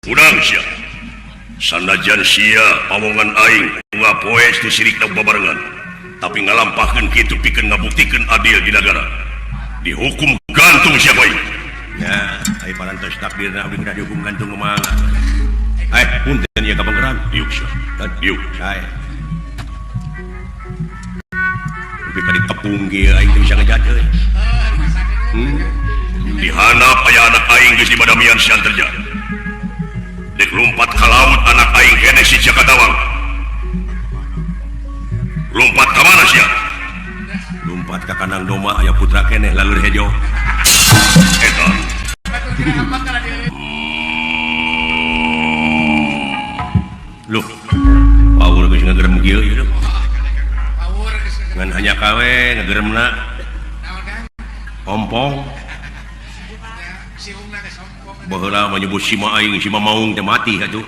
kurang sia sanajan sia pawongan aing ngapoe sirik babarengan tapi ngalampahkeun kitu pikeun ngabuktikeun adil di negara dihukum gantung siapa ieu ya ai parantos takdirna abdi kudu dihukum gantung mah punten ieu kapanggeran yuk sia yuk sae tapi ka ditepung ge aing teu bisa ngejat euy dihanap aya anak aing geus dibadamian sian terjadi dek lompat ka laut anak aing kene si Jakatawang lompat ka mana sia lompat ka kandang domba aya putra kene laleur hejo eta loh power geus ngagerem kieu ieu ngan hanya kawe ngageremna ompong baheula menyebut sima aing sima maung teh mati atuh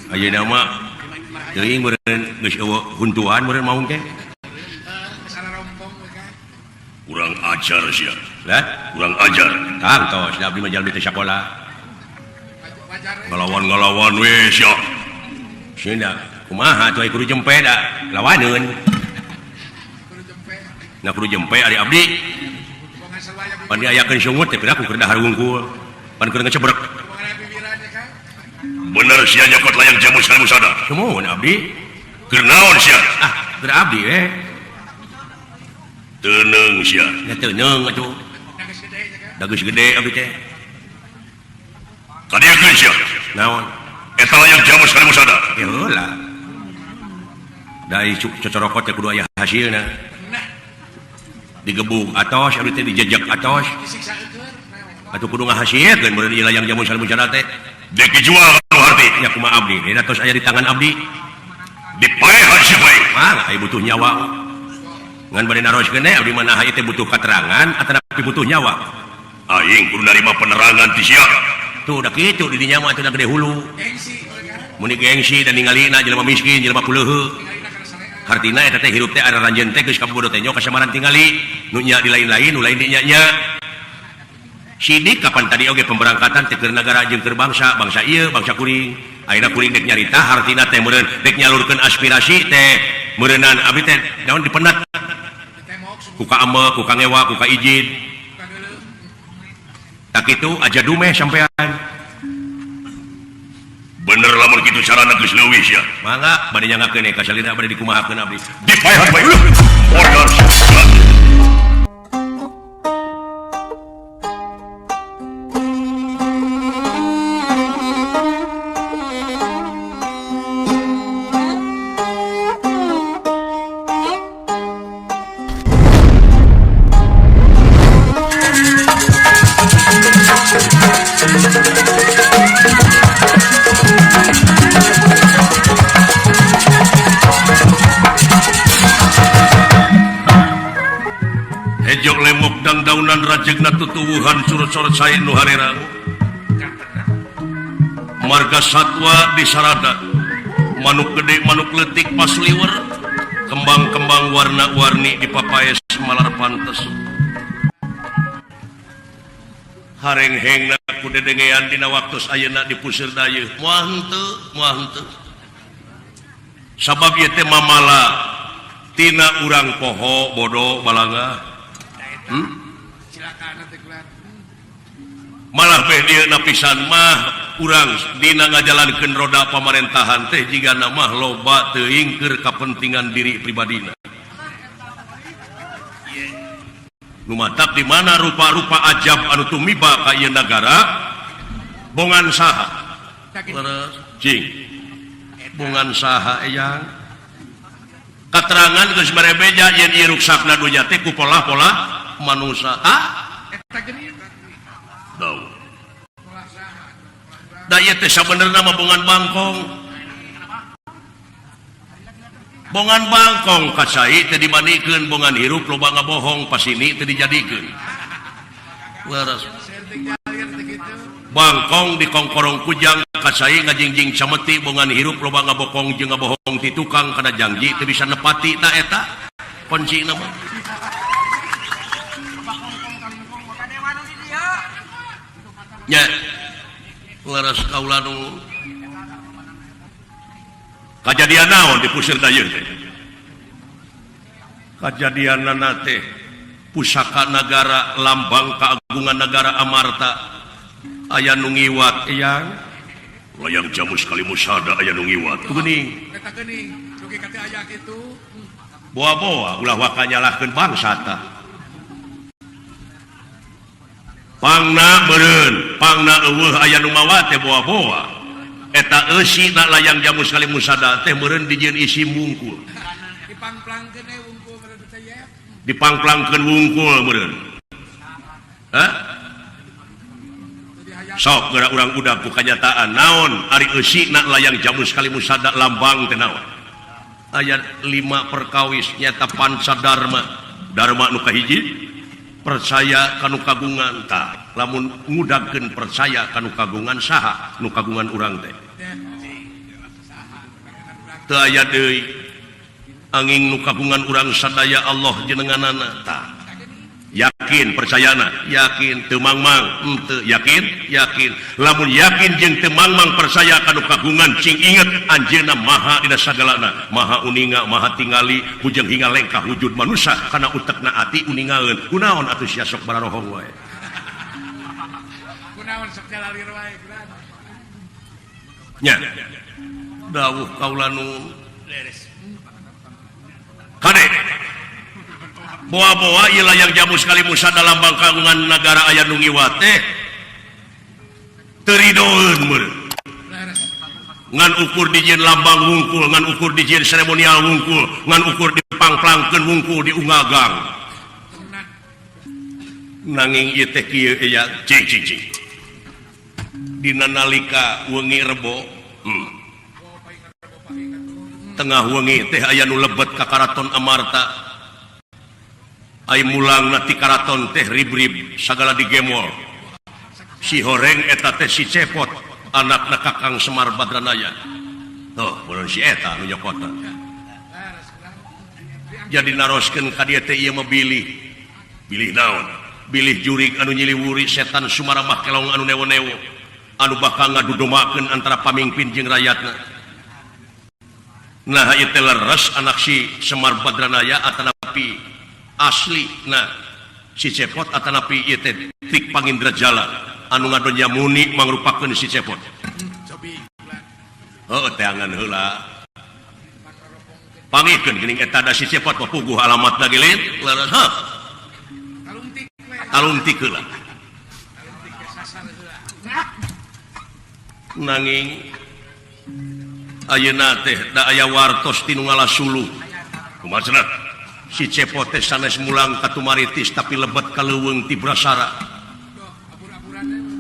ayeuna mah teuing meureun geus eueuh huntuhan meureun maung teh kurang ajar sia lah kurang ajar kang tos da abdi mah jalmi teh sakola ngalawan we sia cenah kumaha atuh kudu jempe da lawaneun na kudu jempe ari abdi pan diayakeun sungut teh piraku keur dahar wungkul pan keur ngecebrek bener sia nyokot layang jamu salmu sada semuanya abdi keur naon sia keur abdi teuneung sia ya teuneung atuh da geus gede abdi teh kadieukeun sia naon eta layang jamu salmu sada ya heula da cocorokot teh kudu aya hasilna digebuk atos abdi teh dijejak atos atuh kudu ngahasilkeun meureun ieu layang jamu salmu sada teh dek dijual anu harti nya kumaha abdi dina tos aya di tangan abdi dipaehan sia bae mah aya butuh nyawa ngan bade naroskeun abdi mah nah ieu teh butuh katerangan atapi butuh nyawa aing kudu narima penerangan ti sia tuh da kitu di dinya mah teh gede hulu mun gengsi dan ningalina jelema miskin jelema kuleuheu hartina eta teh hirup teh ada ranjeun teh geus kabodo teh nya kasamaran tingali nu nya di lain-lain nu lain di nya sidik kapan tadi oge pemberangkatan teh keur nagara jeung keur bangsa ieu bangsa kuring ayeuna kuring dek nyarita hartina teh meureun dek nyalurkeun aspirasi teh meureunan abdi teh naon dipendet ku ka ame ku ka ngewa ku ka ijin tak kitu aja dumeh sampean bener lamun kitu carana geus leuwih sia mangga bade nyangakeun ka salira bade dikumahakeun abdi dipaehan bae order Hejok lemok dan daunan rajegna tutuwuhan surut-surut sae nu harerang marga satwa di sarada manuk gede manuk leutik pas liwer kembang-kembang warna-warni di papaes malar pantes hareng-hengna ku dedengean dina waktos ayeuna di puseur dayeuh moal henteu sabab ieu teh mamala tina urang poho bodoh balanga malah beh dia napisan mah urang dina ngajalankeun roda pamarentahan teh jigana mah loba teuing keur kapentingan diri pribadina nu matak di mana rupa-rupa ajab anu tumiba ka ieu nagara bongan saha cing bongan saha eyang katerangan geus barebeja yen ieu ruksakna dunya teh ku pola-pola manusia tahu da ieu teh sabenerna mah bongan bangkong kacai teh dibandingkeun bongan hirup loba ngabohong pasini teh dijadikeun laras bangkong di kongkorong kujang kacai ngajingjing cameti bongan hirup loba ngabokong jeung ngabohong ti tukang kana janji teh bisa nepati ta eta kuncina mah nya laras kaula nu kajadian naon di pusir dayeuh teh kajadianna teh pusaka negara lambang keagungan negara Amarta aya nu ngiwat eyang layang jamu sekali musada aya nu ngiwat geuning eta geuning dugi ka teh aya kitu boa-boa ulah waka nyalahkeun bangsa tah pangna beureun pangna eueuh aya nu mawa teh boa-boa eta eusina layang jamu sekali musada teh meureun dijieun isi mungkul dipangplangkeun wungkul meureun teh ya dipangplangkeun wungkul meureun hah sok geura urang udag ku kanyataan naon ari eusina layang jamu sekali musada lambang teh naon aya 5 perkawis nyata pancadarma darma nu kahiji percaya kanu kagungan tah lamun ngudagkeun percaya kanu kagungan saha nu kagungan urang teh teu aya deui angin nu kagungan urang sadaya Allah jenenganana tah yakin percayana yakin teu mangmang henteu yakin lamun yakin jeung teu mangmang percaya kanu kagungan cing inget anjeunna maha dina sagalana maha uninga maha tingali hujung hingga lengkah wujud manusia kana utekna ati uningaeun kunaon atuh sia sok bararohong wae kunaon sok jalalir wae nya dawuh kaula nu kade boa-boa ieu layang jamu sekali musada lambang kagungan negara aya nu ngiwat teh teu ridoeun meureun ngan ukur dijieun lambang wungkul ngan ukur dijieun seremonial wungkul ngan ukur dipangplangkeun wungkul di ungagang nanging ieu teh kieu ya cing dina nalika wengi rebo tengah wengi teh aya nu lebet ka karaton Amarta ai mulang na ti karaton teh ribrib sagala digemol si horeng eta teh si cepot anakna Kakang Semar Badranaya tuh mun si eta nu nyokotna jadi naroskeun ka dieu teh ieu mah bilih naon bilih jurig anu nyiliwuri setan Sumaramah kelong anu newo-newo anu bakal ngadudomakeun antara pamingpin jeung rakyatna nah ieu teh leres anak si Semar Badranaya atanapi asli nah si cepot atanapi ieu teh tik pangindra jala anu ngadonya muni mangrupakeun si cepot heuh teh angan heula pangikeun geuning eta da si cepot mah puguh alamatna ge lain leres heuh talungtik heula nanging ayeuna teh da aya wartos tinu ngalasuluh kumaha cenah si cepot teh sanes mulang katumaritis tapi lebet ka leuweung ti Brasara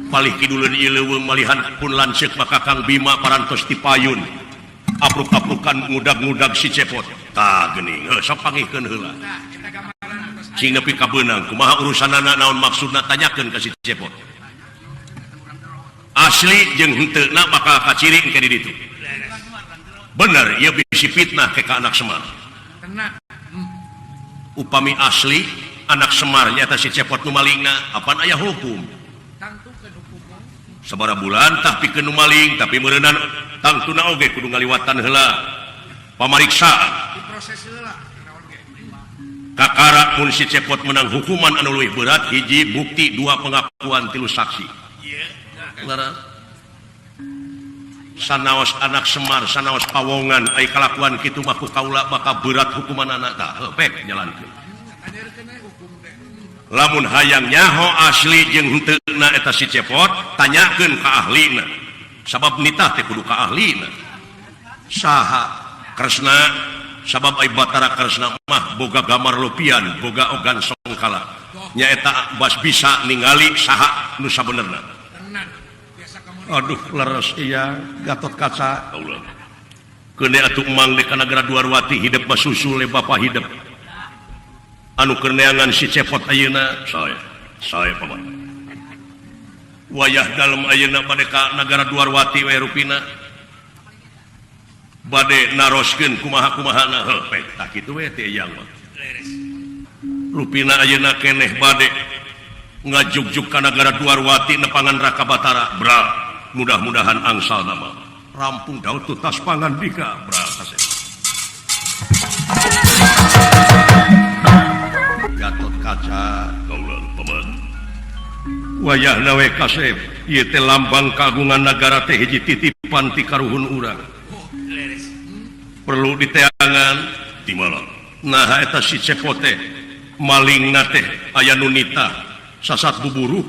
palih kiduleun ieu leuweung malihan pun lanceuk maka Kang Bima parantos ti payun apruk-aprukan ngudag-ngudag si cepot tah geuning sok pangihkeun heula cing nepi ka beunang kumaha urusanana naon maksudna tanyakeun ka si cepot asli jeung henteu na bakal kaciring ka di ditu bener ieu bisi fitnah ke ka anak Semar upami asli anak Semar nyata si cepot nu malingna apan aya hukum sabaraha bulan tah pikeun nu maling tapi meureunan tangtuna oge kudu ngaliwatan heula pamariksaan diproses heula kakara mun si cepot menang hukuman anu leuwih berat hiji bukti 2 pengakuan 3 saksi laras sanaos anak Semar sanaos pawongan ai kalakuan kitu mah ku kaula bakal berat hukumanana tah pek jalankeun lamun hayang nyaho asli jeung henteu eta si cepot tanyakeun ka ahlina sabab nitah teh kudu ka ahlina saha kresna sabab ai Batara Kresna mah boga gamar lopian boga ogan songkala nyaeta bas bisa ningali saha nu sabenerna aduh leres iya Gatot Kaca kene atuh emang di Kanagara Duarwati hidup basusul le bapak hidup anu kerneangan si cepot ayeuna saya paman wayah dalam ayeuna bade ka Nagara Duarwati we rupina bade naroskeun kumaha-kumahana heuh pek tak kitu we teh yang mah rupina ayeuna keneh bade ngajugjug ka Nagara Duarwati nepangan Raka Batara bra mudah-mudahan angsal nama rampung daun tutas pangan bika berasase Gatot Kaca kaulan paman wayah nawe kasep ieu teh lambang kagungan nagara teh hiji titipan ti karuhun urang perlu diteangan di malam nah eta si cepot teh maling teh aya nunita sasat buburu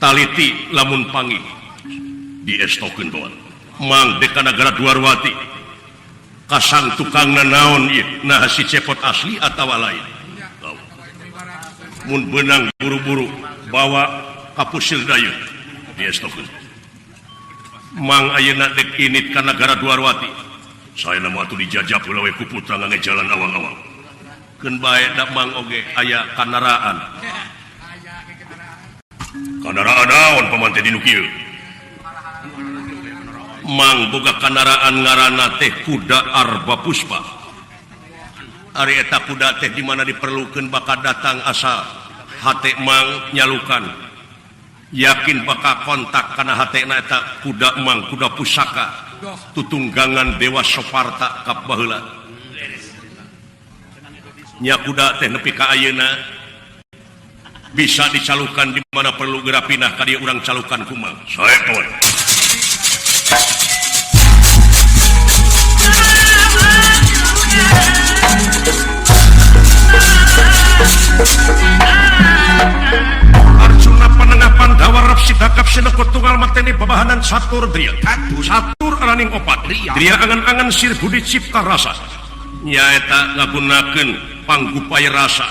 taliti lamun pangi diestokeun bawan mang deka nagara Dwarwati kasang tukang naon ieu nah si cepot asli atawa lain mun benang buru-buru bawa kapusir dayu diestokeun mang ayeuna dek init ka nagara Dwarwati saya nama atuh dijajah heula we ku putra ngangge jalan awang-awang keun bae da mang oge aya kandaraan naon paman teh dinu kieu mang boga kandaraan ngaranna teh kuda Arba Puspa ari eta kuda teh di mana diperlukeun bakal datang asa hate mang nyalukan yakin bakal kontak kana hatena eta kuda mang kuda pusaka tutunggangan Dewa Soparta kap baheula nya kuda teh nepi ka ayeuna bisa dicalukan di mana perlu geura pindah ka dieu urang calukan kumang sae kawan Arjuna panengah Pandawa Rapsi dakap sinekut tunggal mateni babahanan satur dria satur araning opat dria angan-angan sir budi cipta rasa nyaeta ngagunakeun panggupaya rasa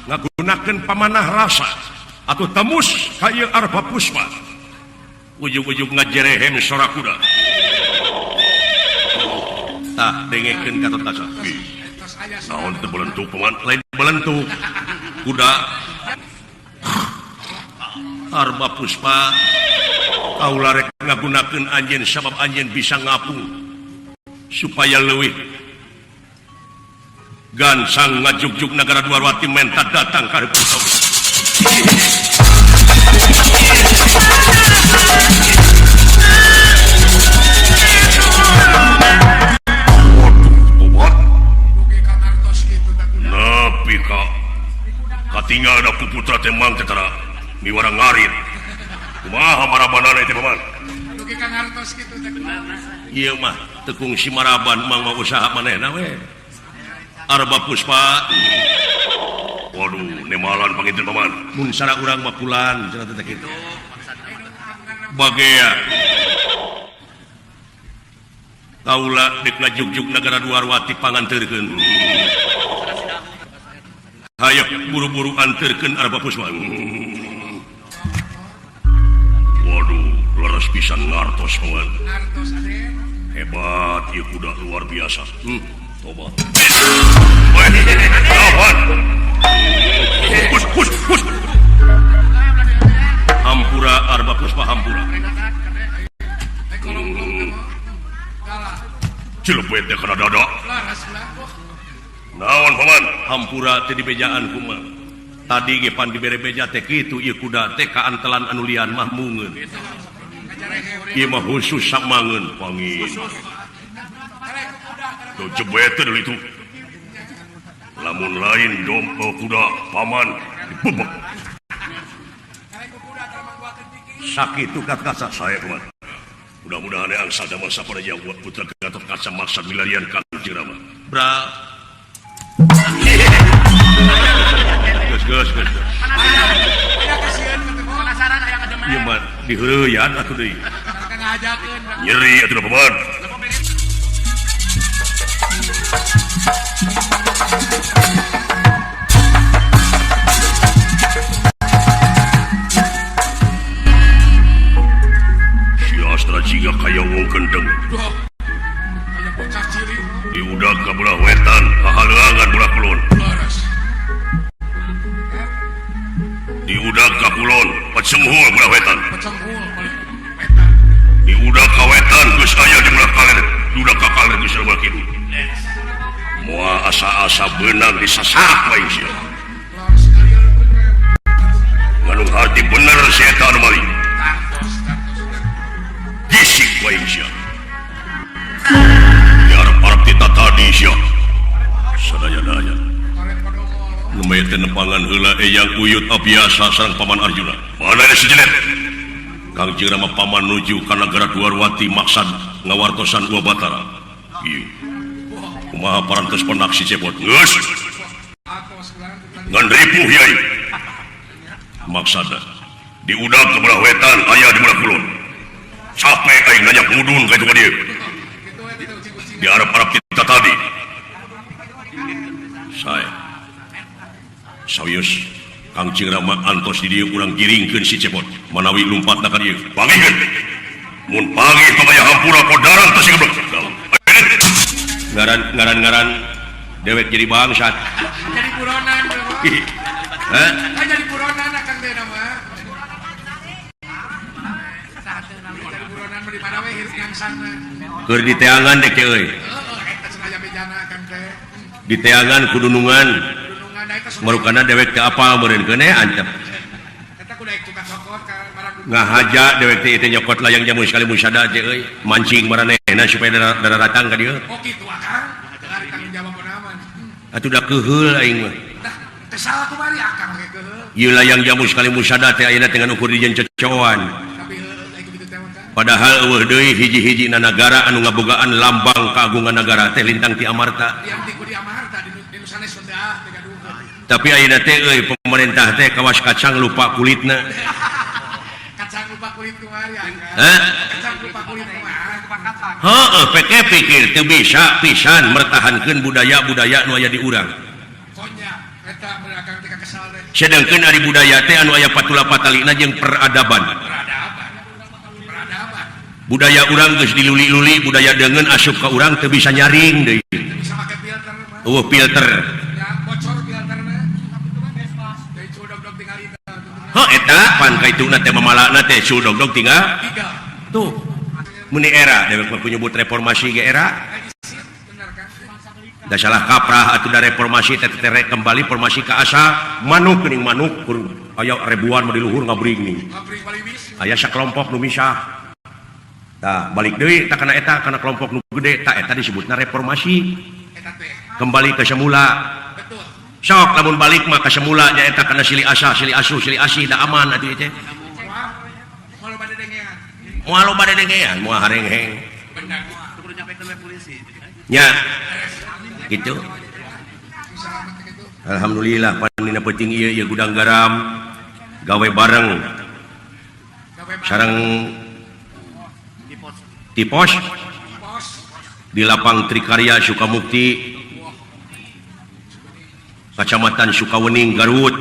ngagunakeun pamanah rasa atau tamus kaya Arba Puspa ujug-ujug ngajerehem sora kuda tah dengekeun Gatot Kaca naon teu belentuk paman lain belentuk kuda Arba Puspa kaula rek ngagunakeun anjeun sabab anjeun bisa ngapung supaya leuwih gansang ngajugjug nagara Dwarwati menta datang ka Putra napi ka katinggal da puputra temang tetara miwara ngarit kumaha marabanana teh paman Dugi Kang Artos kitu teh ieu mah tekung si maraban mang mau usaha manehna we Arba Puspa waduh nemalan panginten paman mun sara urang mah pulan cenah teh kitu bagea kaula dek ngajugjug nagara Dwarwati panganteurkeun hayo buru-buru anteurkeun Arba Puspa waduh laras pisan ngartos paman Artos Aden hebat ieu kuda luar biasa coba Pus. Hampura Arba Puspa hampura Cilepet teh kana dada naon paman hampura teh dibejaan kumaha tadi ge pan dibere beja teh kitu ieu kuda teh kaantelan anu lian mah mungeun ieu mah khusus samangeun pangi do jebet teh itu lamun lain dompo kuda paman dibebek sakitu Kaca saya paman mudah-mudahan angsa damel sapadaya buat putra Gatot Kaca maksad milarian Kanjeng Rama bra geus ieu mah diheureuyan atuh deui nyeri atuh paman si Astra jiga kaya wong kendeng diudag ka belah wetan kahaleuangan belah kulon diudag ka kulon pacenghul belah wetan diudag ka wetan geus aya di belah kaler diudag ka kaler geus aya belah kidul moal asa-asa beunang disasak bae sia nganu hati bener si eta anu maling waing sia. Diarep-arep kita tadi sia. Sadaya-daya. Koret padongol. Lumayan tenepangan heula eyang uyut abiasa sareng Paman Arjuna. Mana si Jenet? Kang Jeung Rama paman nuju ka nagara Dwarwati maksad ngawartosan Ua Batara. Ieu. Kumaha parantos penak si Cepot. Geus. Atos gelang. Ngan ripuh yai. Maksada di udag ke belah wetan aya di belah kulon. Sampai aing nanya mudun ka itu ka dieu. Gitu ya tidak ucing-ucing. Di arep-arep kita tadi. Saya sawius Kang Jeung Rama antos di dieu urang giringkeun si Cepot manawi lumpatna ka dieu. Pangihkeun. Mun panggih pamaya hampura kodaran teh si geblek. Ngaran dewek jadi bangsat. Jadi buronan. Hah? Jadi buronan akan teh nama. Jadi buronan di mana we hirup yang sana. Keur di teangan dek euy. Eta sengaja bejana akan teh. Di teangan kudunungan Gunungan da eta marukana dewek teh apal meureun keun antep. Eta kudu daek tukang sokot ka barang. Ngahaja dewek teh teh nyokot layang jamu sekali musada teh euy. Mancing maranehna supaya dara datang ka dieu. Oh gitu akang. Dari tanggung jawab naman. Atuh da keheul aing mah. Dah teu salah kumari akang ge keheul. Ieu layang jamu sekali musada teh ayeuna teh ngan ukur dijen cocoan. Tapi heul aya kitu teh mah. Padahal eueuh deui hiji-hijina nagara anu ngabogaan lambang kaagungan nagara teh lintang ti Amarta. Diam di Kudi Amarta di nusanes teh teh gaduh. Tapi ayeuna teh euy pemerintah teh kawas kacang lupa kulitna. Kacang lupa kulit kumari akang. Hah? Kacang lupa kulit kumari. Heeh, peke pikir teu bisa pisan mertahankeun budaya-budaya nu aya di urang. Konya eta akang teh kesal teh. Sedangkeun ari budaya teh anu aya patula patalina jeung peradaban. Peradaban. Budaya urang geus diluli-luli, budaya deungeun asup ka urang teu bisa nyaring deui. Bisa make filter mah. Filter. Ya bocor filterna. Dari cudog-dog tinggal itu. Heuh eta pan kaituna teh mamalana teh sudog-dog tinggal. Tiga. Tuh. Muni era dewek mah nyebut reformasi ge era. Benar kan? Da salah kaprah atuh da reformasi teh terek kembali formasi ka asal manuk geuning manuk kur aya ribuan mah di luhur ngabring nih. Ngabring balibis. Aya sakelompok nu misah. Tah balik deui tah kana eta kana kelompok nu gede tah eta disebutna reformasi. Eta teh. Kembali ke semula. Betul. Sok lamun balik mah ka semula nya eta kana silih asa, silih asuh, silih asih da aman atuh teh. Wah. Mau bade dengean. Moal loba dedengean, moal harengheng. Benar. Kudu nyampekeun we polisi. Nya. Gitu. Selamat gitu. Alhamdulillah panina penting ieu gudang garam gawe bareng Gawe sareng Di tipos pos. pos. di lapang Trikarya Sukamukti Kacamatan Sukawening Garut.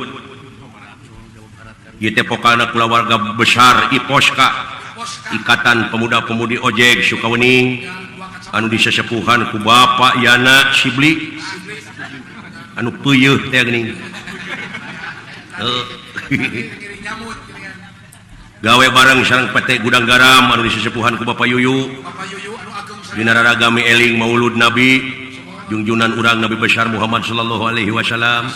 Ieu teh pokana kulawarga besar IPOSKA Ikatan Pemuda-Pemudi Ojek Sukawening anu disesepuhan ku Bapak Yana Sibli anu peuyeuh teh geuning. Kiri nyamut geuningan. Gawe bareng sareng PT Gudang Garam anu disesepuhan ku Bapak Yuyu Bapak Yuyu anu agung dina raragami eling maulud Nabi junjunan urang Nabi besar Muhammad sallallahu alaihi wasallam.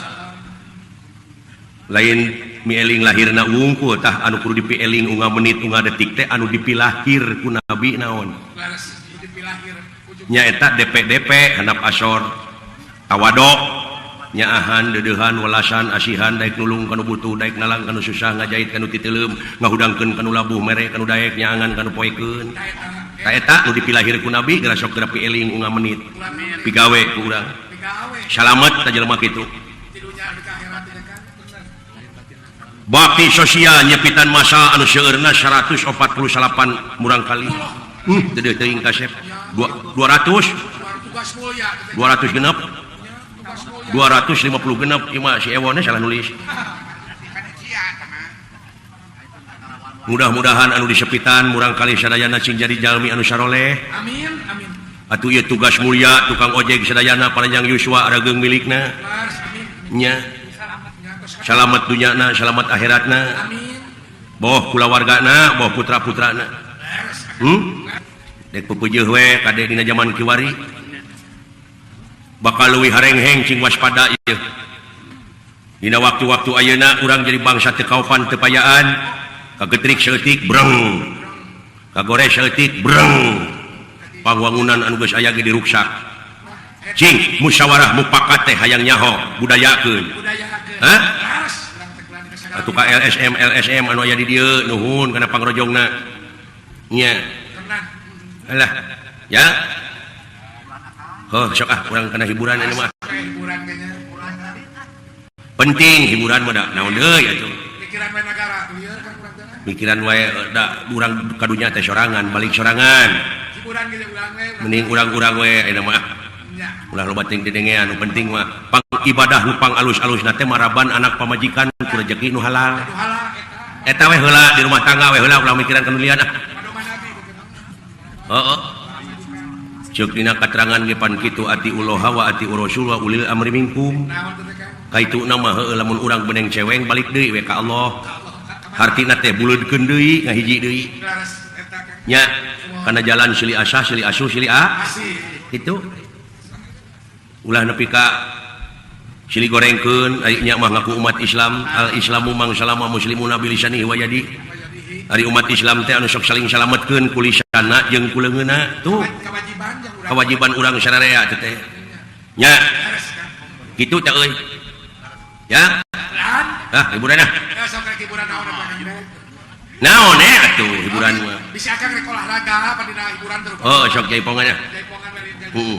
Lain mieling lahirna wungkul tah anu kudu dipieling unga menit unga detik teh anu dipilahir ku Nabi naon laras dipilahir ujung nya eta DP handap asor tawadok nyaahan dedeuhan welasan asihan daek nulung kanu butuh daek nalang kanu susah ngajait kanu titeuleum ngahudangkeun kanu labuh mere kanu daek nyaangan kanu poekeun tah eta nu dipilahir ku Nabi geura sok teu pieling unga menit pigawe ku urang pigawe salamet ta jelema kitu tidunya di akhirat teh kan bakti sosial nyepitan masa anu seueurna 148 murang kali teu teuing kasep 200 tugas mulia 200 genep 250 genep ieu mah si Ewone salah nulis. Mudah-mudahan anu disepitan murang kali sadayana cing jadi jalmi anu saroleh. amin amin Atuh ieu tugas mulia tukang ojek sadayana panjang yuswa arageung milikna laras amin nya selamatnya tos salamet dunyana salamet akhiratna amin boh kulawargana boh putra-putrana laras dek pupeujeun we kade dina zaman kiwari bakal leuwih harengheng cing waspada ieu dina waktu-waktu ayeuna urang jadi bangsa teu kaopan teu payaan kagetrik seutik breng kagore seletik breng pangwangunan anu geus aya ge diruksak cing musyawarah mupakat teh hayang nyaho budayakeun hah atuh ka LSM anu aya di dieu nuhun kana pangrojongna nya alah ya sok urang kana hiburan ini mah penting hiburan mah da naon deui atuh pikiran wae negara lieur kan urang teh pikiran wae da urang kadunya teh sorangan balik sorangan hiburan ge urang we mending urang-urang we aya mah nya ulah loba ting didengean anu penting mah pang ibadah nu pang alus-alusna teh maraban anak pamajikan ku rezeki nu halal halah eta we heula di rumah tangga we heula ulah mikiran kana lian padoman nabi heeh ceuk dina katerangan ge pan kitu ati uloha wa ati rasul wa ulil amri minkum naon teh kan kaituna mah heueuh lamun urang beneng ceweng balik deui we ka Allah hartina teh buleudkeun deui ngahiji deui laras eta kan nya kana jalan silih asah silih asuh silih asih itu ulah nepi ka silih gorengkeun ari nya mah ngaku umat Islam al islamu mang salama muslimuna bilisanihi wa yadi ari umat Islam teh anu sok saling salametkeun ku lisanna jeung ku leungeunna tuh kewajiban yang urang kewajiban urang syariat teh nya laras kan kitu teh euy ya lan hiburan ah sok rek hiburan naon apa kan naon atuh hiburan mah bisa kan rek olahraga apa dina hiburan terus oh sok jaipongan ya jaipongan bari heeh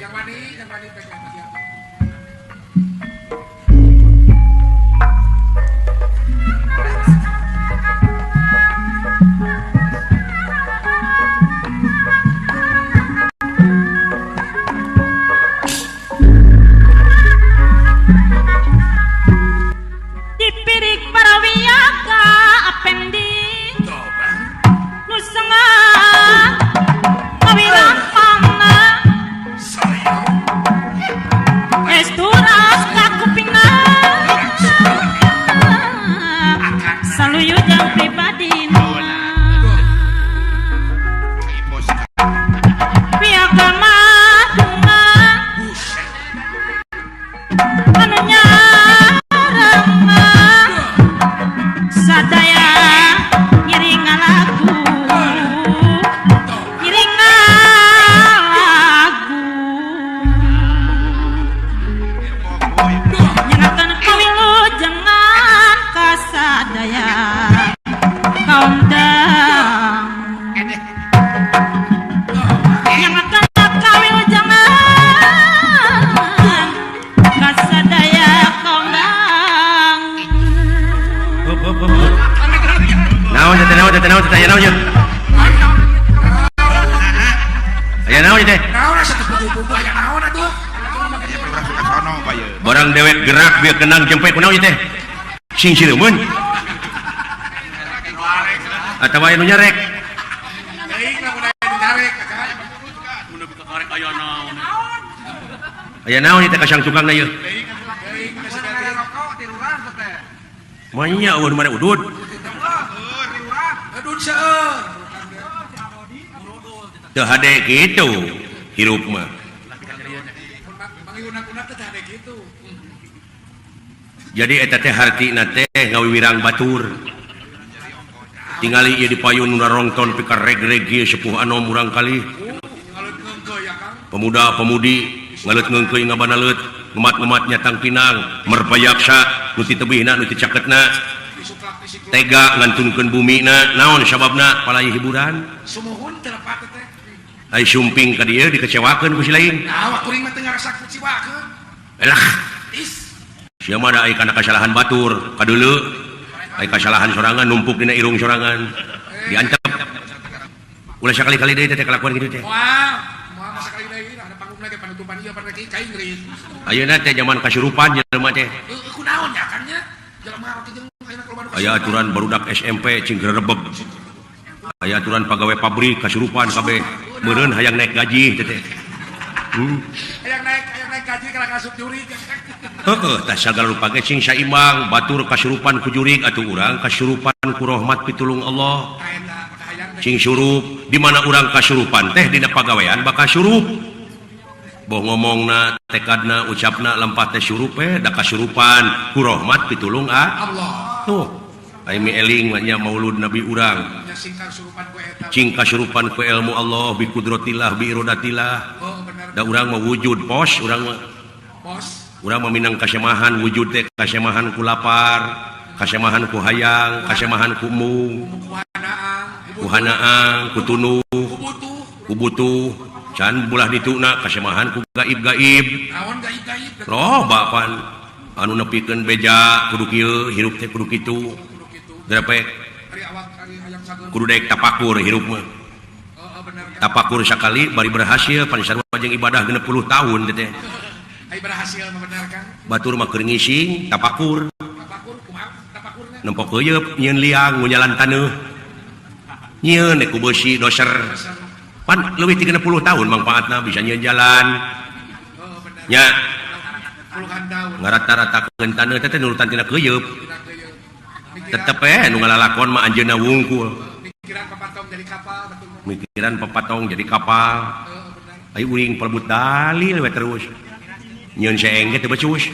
yang wani pegang siap Dipirik parawiyaga apendi coba nusanga kawilang pangna sayang esturas kakupingna saluyujang pribadina piaga madunga buset anu nyareng sadaya ngiringa lagu ngiringa lagu nyengakan kawilu jangan kasadaya kaum dang nyengakan kawilu jangan kasadaya kaum dang naon teh naon teh naon teh aya naon teh naon asa teh buku-buku aya naon atuh barang dewek gerak bieu kenang jempe kunaon teh sing sileumeun atawa anu nyarek deui na budaya digarek kakak aya naon teh kasang tukangna ieu deui kasih rokok di luar teh manya eueuh mana udud aduh seueur teu hade kitu hirup mah mangiunak-unak teh ada gitu jadi eta teh hartina teh ngawiwirang batur tingali ieu dipayun nu rongton pikar reg-reg ieu sepuh anom urang kali ngalut ngeungkeu ya Kang pemuda-pemudi ngalut ngeungkeuy ngabana leut ngemat-ngemat nyatang pinang merpayaksa nu ti tebihna nu ti caketna disuklak disikluk tega ngantunkeun bumina naon sababna palai hiburan sumuhun telepat teh ai sumping ka dieu dikecewakeun ku si lain nah kuring mah teu ngarasa kuciwakeun elah is sia mah da ai kana kasalahan batur kadeuleu ai kasalahan sorangan numpuk dina irung sorangan diancam ulah sakali-kali deui teh kelakuan kitu teh moal masa kali deui ada panggungna ge panutupan ieu parek kain ngeureun ayeuna teh zaman kasurupan jelema teh kunaon ya kan nya jelema roti jeung ayeuna keloba aya aturan barudak SMP cing gerebeg aya aturan pegawai pabrik kasurupan kabeh meureun hayang naik gaji teh hayang naik gaji kana kasup jurig heeh tah sagala rupa ge cing saimbang batur kasurupan ku jurig atuh urang kasurupan ku rahmat pitulung Allah eta hayang cing surup di mana urang kasurupan teh dina pagawean bakal surup boh ngomongna tekadna ucapna lempah teh surup da kasurupan ku rahmat pitulung Allah tuh Aimi eling nya maulud Nabi urang. Nya singkar surupan ku eta. Cing kasurupan ku ilmu Allah bi kudratillah bi iradatillah. Oh bener. Da urang mah wujud pos urang mah. Bos. Urang mah minang kasemahan wujud teh kasemahan ku lapar, kasemahan ku hayang, kasemahan ku mung, ku hanaang, ku tunu, ku butuh. Can bulah dituna kasemahan ku gaib-gaib. Naon gaib-gaib. Loba pan anu nepikeun beja kudu kieu hirup teh kudu kitu. Grepek Ari awak ari hayang sageun. kudu daek tapakur hirup mah. Bener kan. Tapakur sakali bari berhasil pan sarua jeung ibadah 60 tahun teh. Ai berhasil mah bener kan. Batur mah keur ngising tapakur. Tapakur kumaha tapakurna? Nempok heuyeub nyieun liang ngunyalan taneuh. Nyieun ku beusi doser. Pan leuwih ti 60 tahun mangpaatna bisa nyieun jalan. Bener. Nya Puluhan tahun. ngarata-ratakeun taneuh teh nurutan tina heuyeub. Pikiran Tetep nu ngalalakon mah anjeunna wungkul. pikiran papatong jadi kapal betul. Mikiran pepatong jadi kapal. Bener. Ayo uring pelebut dalil we terus. Nyieun seeng ge teu becus.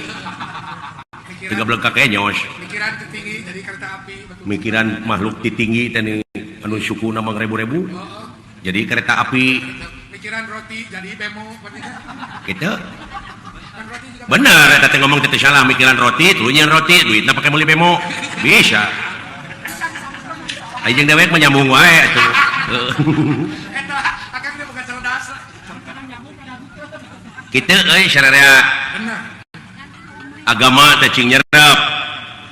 Teu gablek ka kenyos. Pikiran tinggi jadi kereta api betul. Mikiran makhluk titinggi teh anu sukuna mah ribu-ribu. Jadi kereta api. Pikiran roti jadi bemo betul. Kitu. Kan roti juga Bener eta teh ngomong teh salah mikiran roti, tuluy nyieun roti, duitna pake meuli bemo. Bisa. Ayeung dewek mah nyambung wae atuh. eta akan dia bukan cerdas. Kitu euy sararea Benar. agama teh cing nyerep.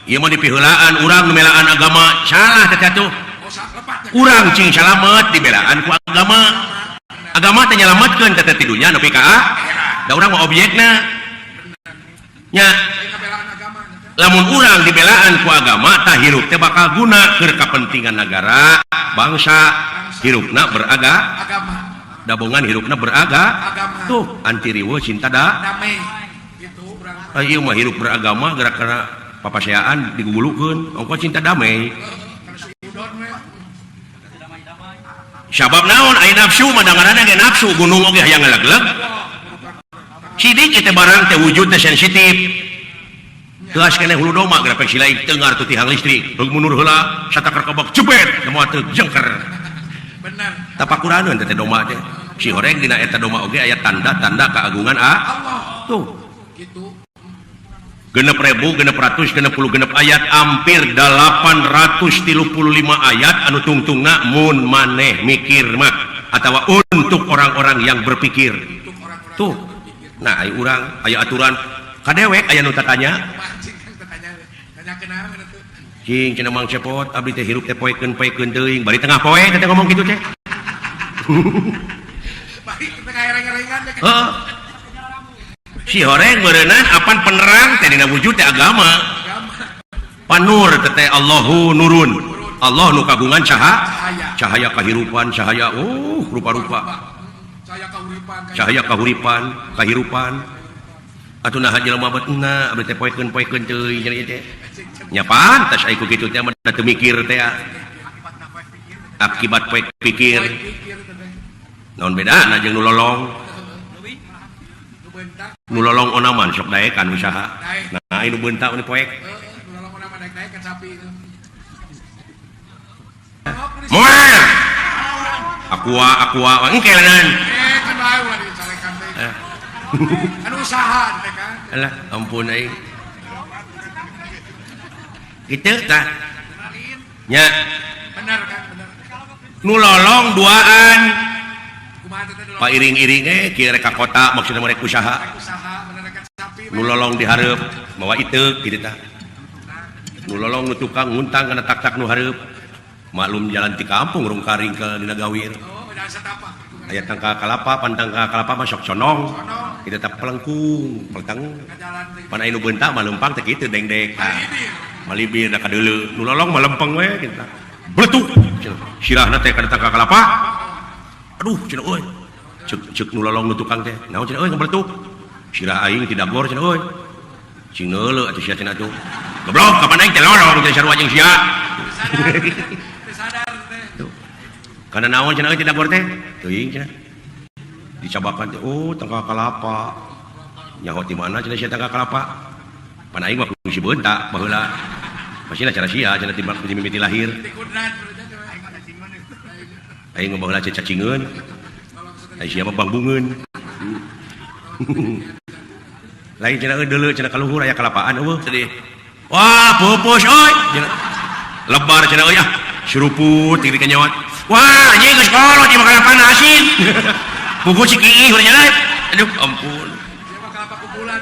Ieu mah dipiheulaan urang memelaan agama salah teh atuh. Oh lepatnya. Urang cing salamet dibelaan ku agama. Agama teh nyalametkeun teh ti dunya nepi ka da urang mah objekna. Nya Saya kebelaan agama. lamun urang dibelaan ku agama tah hirup teh bakal guna keur kapentingan negara, bangsa, hirupna beraga, Agama. dabongan hirupna beraga. Tuh anti riweuh cinta da. Damai. Gitu urang. Ieu mah hirup beragama gara-gara papaseaan digugulukeun, ongko cinta damai. Kalau si udon we. Sabab naon aya nafsu madangaranna ge nafsu gunung oge hayang ngalegleg. Sidik teh barang teh wujud teh sensitif. Geus keneh hulu doma grapek silain teungar tu tihang listrik. Rug mundur heula satakar kabak jebet moal teu jengker. Benar. Tapakuraneun teh doma teh. Si horeng dina eta doma oge aya tanda-tanda keagungan Allah. tuh. Gitu. Genep ribu, genep ratus, genep puluh, genep ayat, hampir 835 ayat anu tungtungna mun maneh mikir mah atawa untuk orang-orang yang berpikir. Untuk orang-orang Tuh. Nah, aya urang, aya aturan kadewek aya nu tatanya. mancing kan tanya kenapa itu. Cing cenah Mang Cepot, abdi teh hirup teh poekeun teuing, bari tengah poe teh ngomong kitu teh. Baik kita ngereng-ngerengan deh. Heeh. Si horeng beureunan apan penerang teh dina wujud teh agama. Agama. Panur teh Allahu nurun. Allah nu kagungan Cahaya. cahaya kehirupan, cahaya rupa-rupa. Cahaya kahuripan, kahirupan. Atuh nah jelema betna abdi teh poekeun teuing cenah ieu teh. Nya pantes aya ku kitu teh mah teu mikir teh. Akibat poek pikir. Naon bedana jeung nu lolong? Nu lolong onaman sok daekan usaha. Nah, anu beuntak nu poek. Moal. Aqua engke lanan. Anu usaha teh kan. Alah, ampun aing. Kitu tah. Nya, Benar kan, benar. nu lolong duaan. Kumaha teh dulu. Pairing-iring kieu rek ka kota maksudna merek usaha. Usaha benar kan sapi. Nu lolong dihareup mawa iteuk kitu tah. Nu lolong nu tukang nguntang kana tak-tak nu hareup. Maklum jalan ti kampung rung karing ke dina gawir. Oh, udah satapa. Aya tangka kalapa, pantangka kalapa mah sok conong. Kitu teh pelengkung, peltang. Jalan teh. Pan aya nu beuntak mah lempang teh kitu dengdek. Malibir da kadeuleu. Nu lolong mah lempeng we kitu tah. Bletuk. Sirahna teh kana tangka kalapa. Aduh, cenah euy. Ceuk nu lolong nu tukang teh. Naon cenah euy ngabletuk? Sirah aing tidak gor cenah euy. Cing neuleuh atuh sia cenah tuh. Goblok, kapan aing teh lolong teh sarua jeung sia. Sadar teh. Karena naon cenah euy tidak gor teh? Teuing cenah. Dicabakan teh, oh tangka kalapa. Nyaho ti mana cenah sia tangka kalapa? Pan aing mah kudu si beuntak baheula. Masih cara sia cenah timbal ku mimiti lahir. Tikudrat berarti Aing ngomongna cacingeun. Ai sia mah bangbungeun. Lain cenah deuleu cenah kaluhur aya kalapaan eueuh tadi. Wah, pupus euy. Cenah lebar cenah euy ah. Suruput tinggi kenyawat. Wah, anjing geus kolot ieu makanan panasin. Pupus cikiih urang cenah. Aduh, ampun. dia mah kelapa kubulan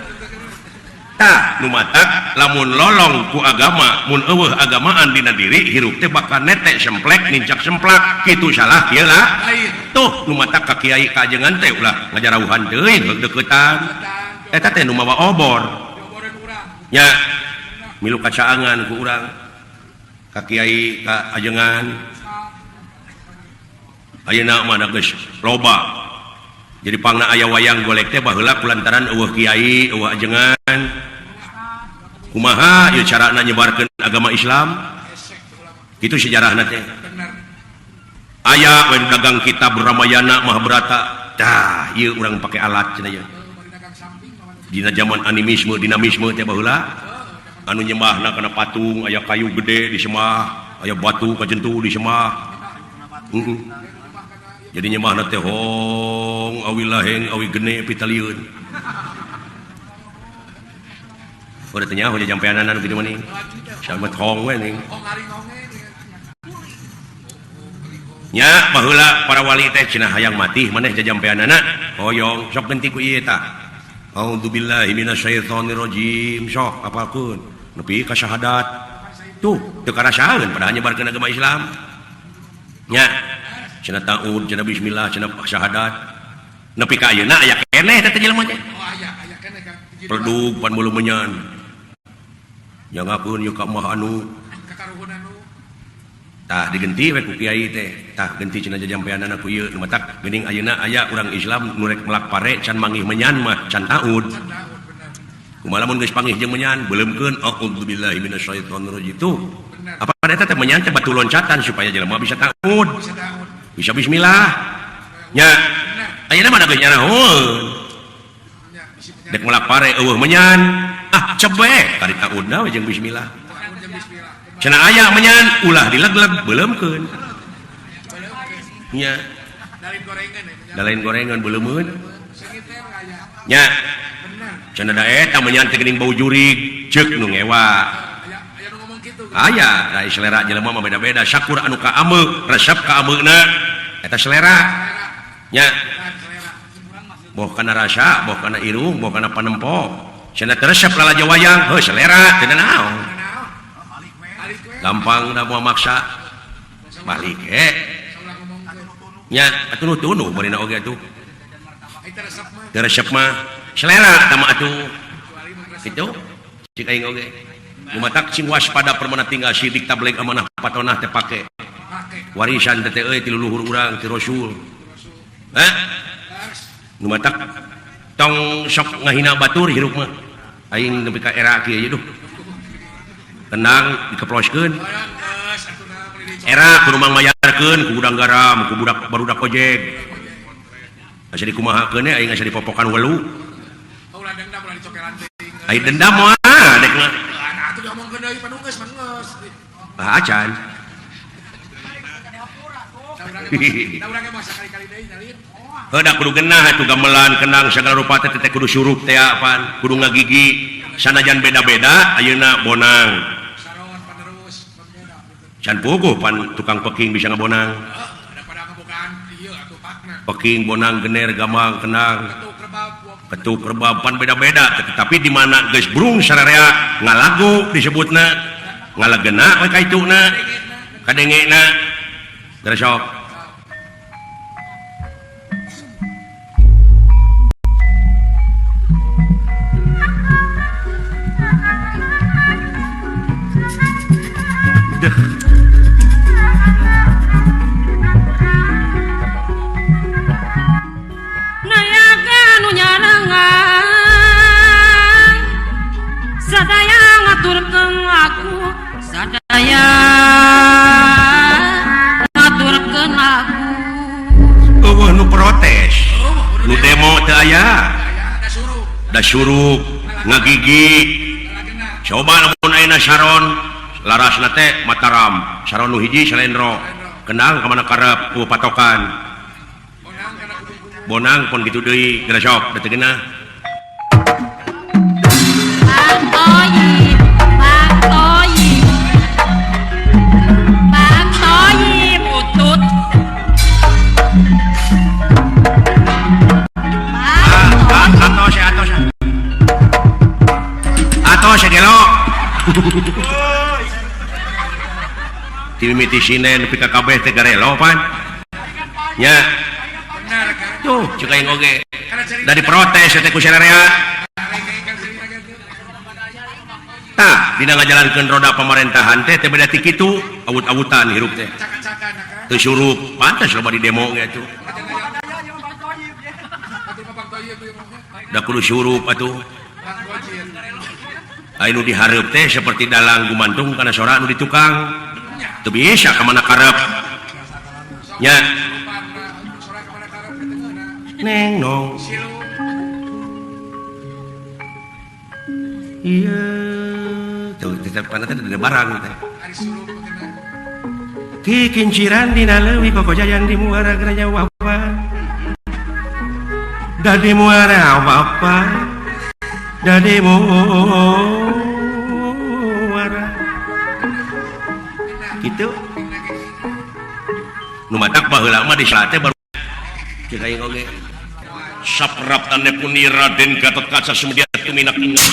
Tah, nu matak lamun lolong ku agama, mun eueuh agamaan dina diri hirup teh bakal netek semplek nincak semplak kitu salah kieu lah. lain Tuh nu matak ka kiai kajengan teh ulah ngajarauhan teuing deukeutan. Eta teh nu mawa obor. dioboreun urang Nya milu kacaangan ku urang. Ka kiai ka ajengan. Ayeuna mah geus loba. Jadi pangna aya wayang golek teh baheula kulantaran eueuh kiai, eueuh ajengan. Kumaha ieu carana nyebarkeun agama Islam? Kitu sejarahna teh. bener Aya we dagang kitab Ramayana Mahabharata. Tah, ieu urang pake alat cenah ieu. bari dagang samping lawan Dina zaman animisme, dinamisme teh baheula. Anu nyembahna kana patung, aya kayu gede disemah, aya batu kajentu disemah. Jadi nyembahna teh hong awi laheng awi gene pitalieun. Udah tanya aja jampeanan kitu mah ning. Samet hong we ning. ngaring onge Nya baheula para wali teh cenah hayang mati maneh jajampeanana hoyong sok genti ku ieu tah. A'udzubillahi minasyaitonir rajim. Sok apalkeun nepi ka syahadat. Tuh teu karasaeun padahal nyebarkeun agama Islam. Nya cenah taud cenah bismillah cenah syahadat. Nepi ka ayeuna aya keneh teh jelema teh. aya keneh kan Perdug pan mulu menyan. Jangakeun ieu ka mah anu kakaruhun anu tah digenti we ku kiai teh tah genti cenah jajampeanana ku ieu nu matak geuning ayeuna aya urang Islam nu rek melak pare can manggih menyan mah can taud daun bener kumaha lamun geus panggih jeung menyan beuleukeun a'udzubillahi minasyaitonir rajim tuh bener apa eta teh menyan teh batu loncatan supaya jelema bisa taud bisa daun bisa bismillah nya bener ayeuna mah geus nyaraheun nya bisi dek melak pare eueuh menyan ah cebek kari taudna we jeung bismillah daun jam bismillah cenah aya menyan ulah dilegleg beuleukeun nya dalin gorengan ya da lain gorengan beuleumeun sekitar aya nya bener cenah da eta menyan teh geuning bau jurig ceuk nu ngewa aya nu ngomong kitu aya da selera jelema mah beda-beda syakur anu ka ameu resep ka ameuna eta selera nya selera boh kana rasa boh kana irung boh kana panempo cenah teu resep lalajo wayang heuh selera teu naon naon balik we gampang da moal maksa balik saulah ngomong ke nya atuh tunu barina oge atuh itu resep mah teu resep mah selera tama atuh kecuali mun resep itu cik aing oge nu matak cing waspada permana tinggal sidik tabligh amanah patonah teh pake make warisan teh euy ti leluhur urang ti rasul nu matak tong sok ngahina batur hirup mah aing nepi ka era kieu ye duh tenang dikeploskeun orang geus atuh na beli di era kudu mangmayarkeun ku gudang garam ku budak barudak ojek asa dikumahakeun aing asa dipopokan welu ulah dendam ulah dicokelan teuing aing dendam moal dek mah nah atuh diomongkeun deui panu geus mah geus acan da urang mah sakali-kali deui nyalin heudak kudu genah atuh gamelan kenang sagala rupa teh teh kudu surup teh apaan kudu ngagigi sanajan beda-beda ayeuna bonang saron panerus berbeda can puguh pan tukang peking bisa ngabonang daripada ngabogaan ieu atuh pakna peking bonang gener gamang kenang atuh kerbau ketuk rebab pan beda-beda tetapi di mana geus brung sararea ngalagu disebutna ngalageuna we kaituna kadengena Teresok nayaga nu nyarengan sadaya ngaturkeun aku sadaya ngaturkeun aku eueuh nu protes nu demo teu aya aya da suruh da suruh ngagigi lagena coba lamun ayeuna saron laras nate Mataram sareng nu hiji Salendro kenang ka mana karep ku patokan bonang pun gitu deui geura sok da teu geunah Bang Toyib Bang Toyib utut atos ya gelo timimiti sinen nepi ka kabeh teh garelo pan nya benar kan tuh cek aing oge karena cerita da diprotes teh ku sararea kan cerita kan tah dina ngajalankeun roda pemerintahan teh teh beda ti kitu awut-awutan hirup teh cak-cakan kan teu surup pantes loba di demo ge atuh Bang Toyib da kudu surup atuh Bang Gojir anu dihareup teh seperti dalang gumantung kana sora anu di tukang teu bisa ka mana karep nya suara kepada karep ketengeuna neng nong silu iya tuh tetep kana teh ada barang teh ari suruh ketengeuna ki kinciran dina leuwih kokojayang di muara geranya wapa da di muara wapa da di muara gitu nu matak baheula mah di sate baru cek aing oge saprap tane puni Raden Gatot Kaca sumedian tuminak ingat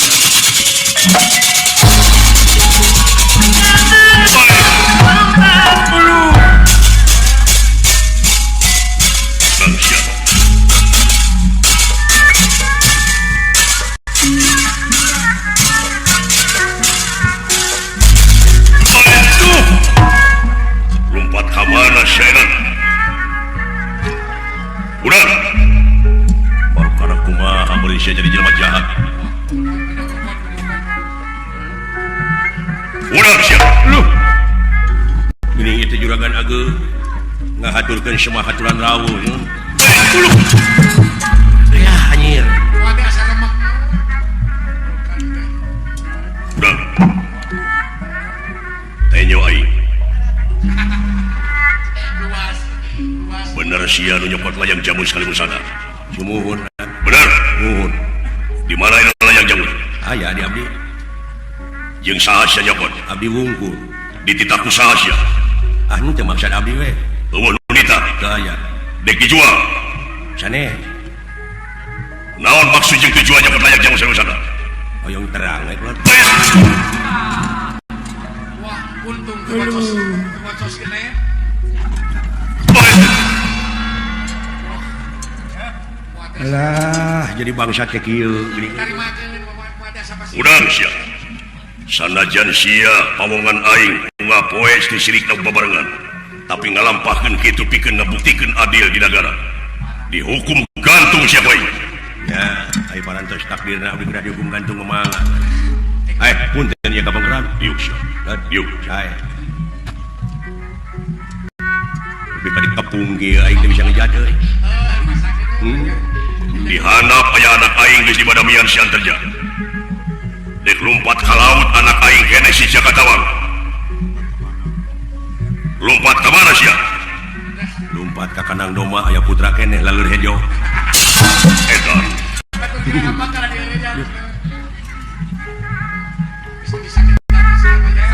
lompat ke mana Syairah? Udah baru karena kumaha Malaysia jadi jelema jahat. Udah siap lu ini itu juragan age ngahaturkeun semua haturan rawuh ya anjir kuatnya asa lemak udah tenyo aing luas bener sia nu nyokot layang jamu sekali musada sumuhun bener muhun di mana ini layang jamu aya di abdi jeung saha sia nyokot abdi wungkul di titaku saha sia anu teu maksud abdi we eueuh nu nita teu aya dek dijual sane naon maksud jeung tujuan nyokot layang jamu sekali musada hoyong terang we keluar wah untung kebocos kena ya alah jadi bangsa teh kieu dari makan kuatnya siapa sih udang sia sanajan sia pamongan aing ngapoe di sirikna babarengan tapi ngalampahkeun kitu pikeun ngabuktikeun adil di negara dihukum gantung sia bae ya ai parantos takdirna abdi kudu dihukum gantung mamaga punten ya kapanggeran yuk sia yuk sae lebih ka dikepung ge aing teh bisa ngejat euy di handap aya anak aing geus dibadamian si Antarja dek lompat ka laut anak aing kene si Jakatawang lompat ka mana sia lompat ka kandang domba aya putra kene laleur hejo edan betul tidak apa kalau dia aja bisa kita ya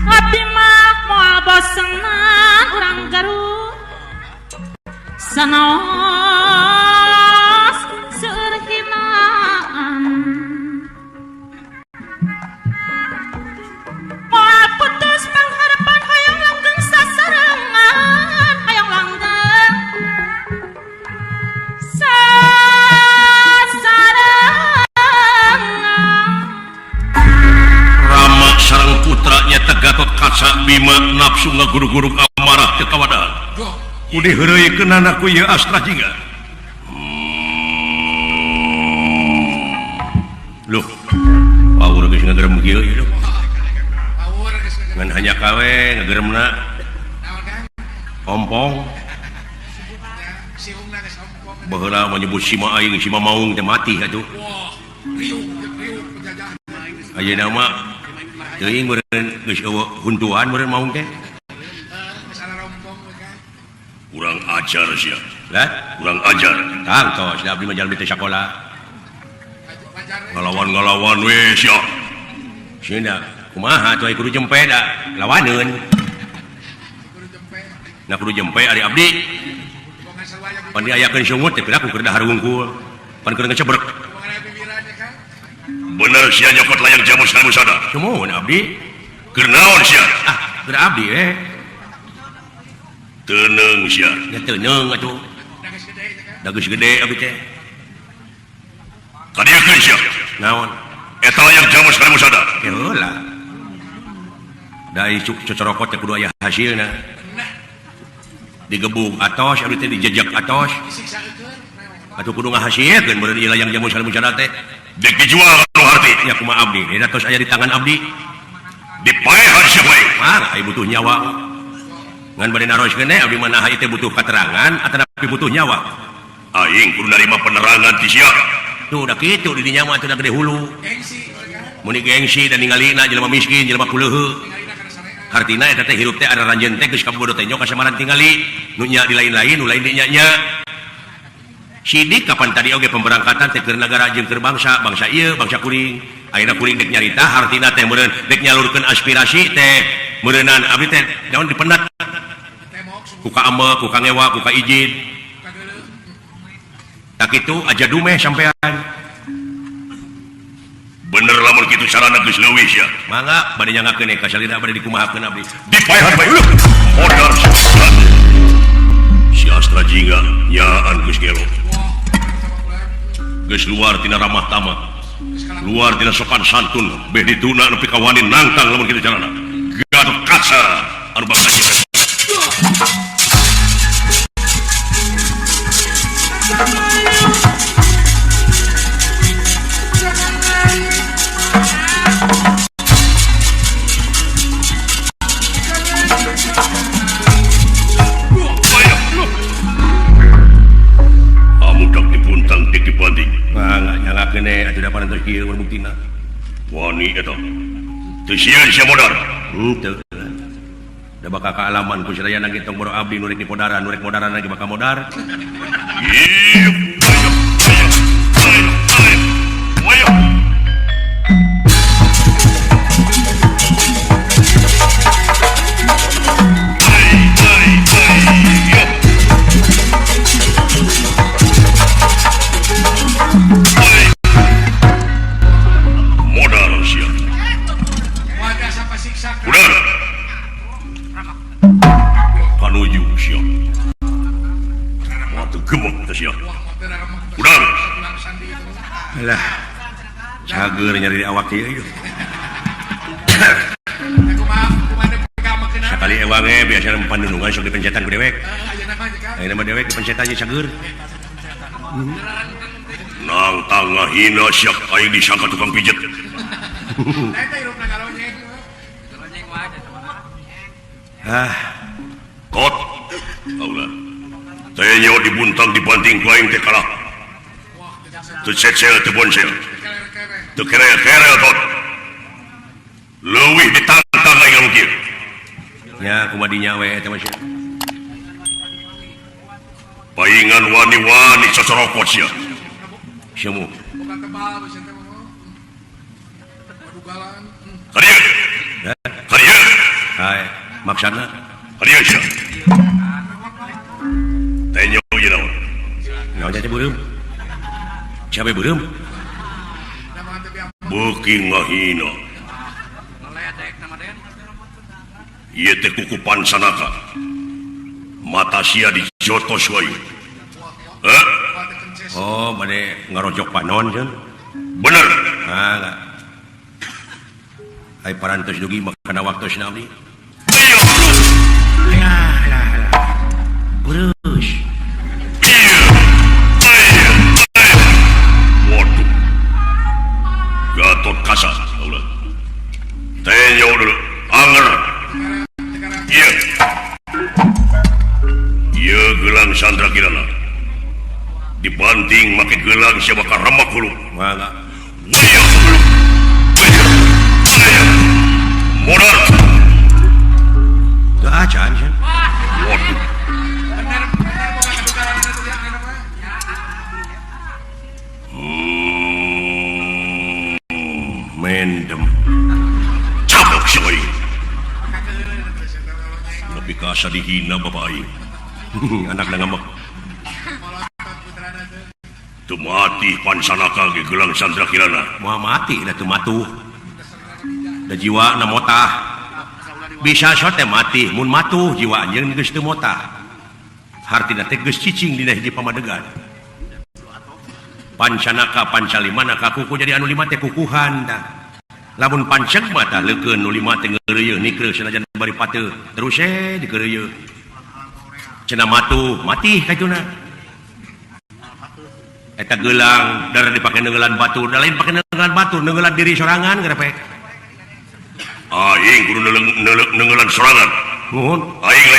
Abdi mah moal bosenan urang Garut sanaos seueur hinaan moal putus pangharapan hayang langgeng sasarengan hayang langgeng sasarengan Rama sareng putra nyata Gatot Kaca Bima nafsu ngaguru-guru amarah teu kawadaan Duh, udah heureuikeun anakku ieu Astra jingga loh paur geus ngagerem kieu ieu power geus ngan hanya kawe ngageremna ompong Sihungna geus ompong. baheula menyebut sima aing sima maung teh mati atuh Wah, riuk penjajahan. ayeuna mah teuing meureun geus eueuh huntuan meureun maung teh Masalah rompong kan. kurang ajar sia lah kurang ajar kang tos da abdi mah jalmi teh sakola Wajar. ngalawan we sia cenah kumaha tuh aya kudu jempe da lawaneun Kudu jempe. na kudu jempe ari abdi Bongan sarwaya pan diayakeun sungut teh piraku keur dahar hungkul pan keur ngecebrek bongan aya bibirannya kan. bener sia nyokot layang jamu salamu sada cumun abdi keur naon sia keur abdi teuneung sia nya teuneung atuh Da geus gede teh kan. da geus gede abdi teh kadieukeun sia naon eta layang jamu salamu sada heula da icuk cocorokot teh kudu aya hasilna Nah, digebuk atos abdi teh dijejak atos disiksa eukeun. atuh kudu ngahasilkeun meureun ieu layang jamu salamu sada teh dek dijual anu harti nya kumaha abdi eta tos aya di tangan abdi dipaehan sia bae mah ai butuh nyawa ngan bade naroskeun teh abdi mah naha teh butuh katerangan ataupun butuh nyawa aing kudu narima penerangan ti sia tuh da kitu di dinya mah teh da gede hulu Gengsi kan. mun gengsi dan ningalina jelema miskin jelema kuleuh Tinggalina kana sarean. hartina eta teh hirup teh ada ranjeun teh geus kabodo teh nyok kasamaran tingali nu nya di lain-lain nu lain di nya sidik kapan tadi oge pemberangkatan teh keur nagara jeung keur bangsa ieu bangsa kuring ayeuna kuring dek nyarita hartina teh meureun dek nyalurkeun aspirasi teh meureunan abdi teh daun dipendat Temok ku sungguh ka ame ku ka ngewa ku ka ijin kageuleuh. tak kitu aja dumeh sampean bener lamun kitu carana geus leuwih sia mangga bade nyangakeun ka salira bade dikumahakeun abdi dipaehan bae ulah modal si astra jingga nyaan geus gelo Wah, sama bulan. geus luar tina ramah tamah Geus kalah. luar tina sopan santun beh dituna nepi ka wani nangtang lamun kitu carana Gatot Kaca anu bangsa kita amudak dipuntang dik dibanding mangga nyangakeun atuh da parantos kieu buktina wani eta teu sieun sia modal teu da bakal kaalaman ku sadayana gitong boro abdi nu rek dipodaran nu rek modaran lagi bakal modar modal sia Wadah sampai siksa kan. udah panuju sia waktu gemuk teh sia Wah, motor remah. udah Pulang sandi itu. alah cager nyari di awak ieu Aku maaf, kumanda pegang makin apa. sakali ewange biasana pandunungan sok dipencetan ku dewek Ayeuna mah kan. ayeuna mah dewek dipencetan nya cager nang tangah hina siap aing disangka tukang pijet Eta hirupna ngalonyeng. kot aula teh nyawa dibuntang dibanting ku aing teh kalah Wah, kejasa. teu cecel teu bonsel Kere-kere. teu kerel tot leuwih ditantang aing anu kieu nya kumaha dinya we eta mah sia paingan wani-wani cocorokot sia sia mu Bukan tebal bisa teh mah. Padugalan. kadieu kadieu hai maksana kadieu sia teh nyawa ieu naon naon teh beureum siapa beureum Nama teh biang. beuki ngahina ieu teh kukupan sanaka mata sia dijotos wae Wah, teh kences. oh bade ngarojok panon ceun Bener. Enggak. Hai parantos dugi makana waktosna abdi. Alah. Urus. Waduh. Gatot Kaca, ulah. Teh nyawa dulu. Anger. Iya. Lanting make gelang siapa karamak hulu. Mangga. Modal. Teu acan sih. Waduh. Bener bukan kedugaran itu yang nama. Mendem. Cabok sih. Lebih kasar dihina bapak aing. Anak ngamak. Tu mati pansanaka ge gelang sandra kirana. Moal mati da tu matuh. Da jiwa na motah. Bisa sote mati mun matuh jiwa anjeun geus teu motah. Hartina teh geus cicing dina hiji pamadegan. Pancanaka pancalimana kakuku jadi anu lima teh kukuhan da. Lamun panceg mah tah leukeun nu lima teh ngeureuyeuh nikreuh sanajan bari pateuh terus dikeureueuh. Cenah matuh mati kaituna. Eta gelang darah dipake neungelan batur, da lain pake neungelan batur, neungelan diri sorangan garepek. Aing kudu neungelan sorangan. Nuhun. Aing lain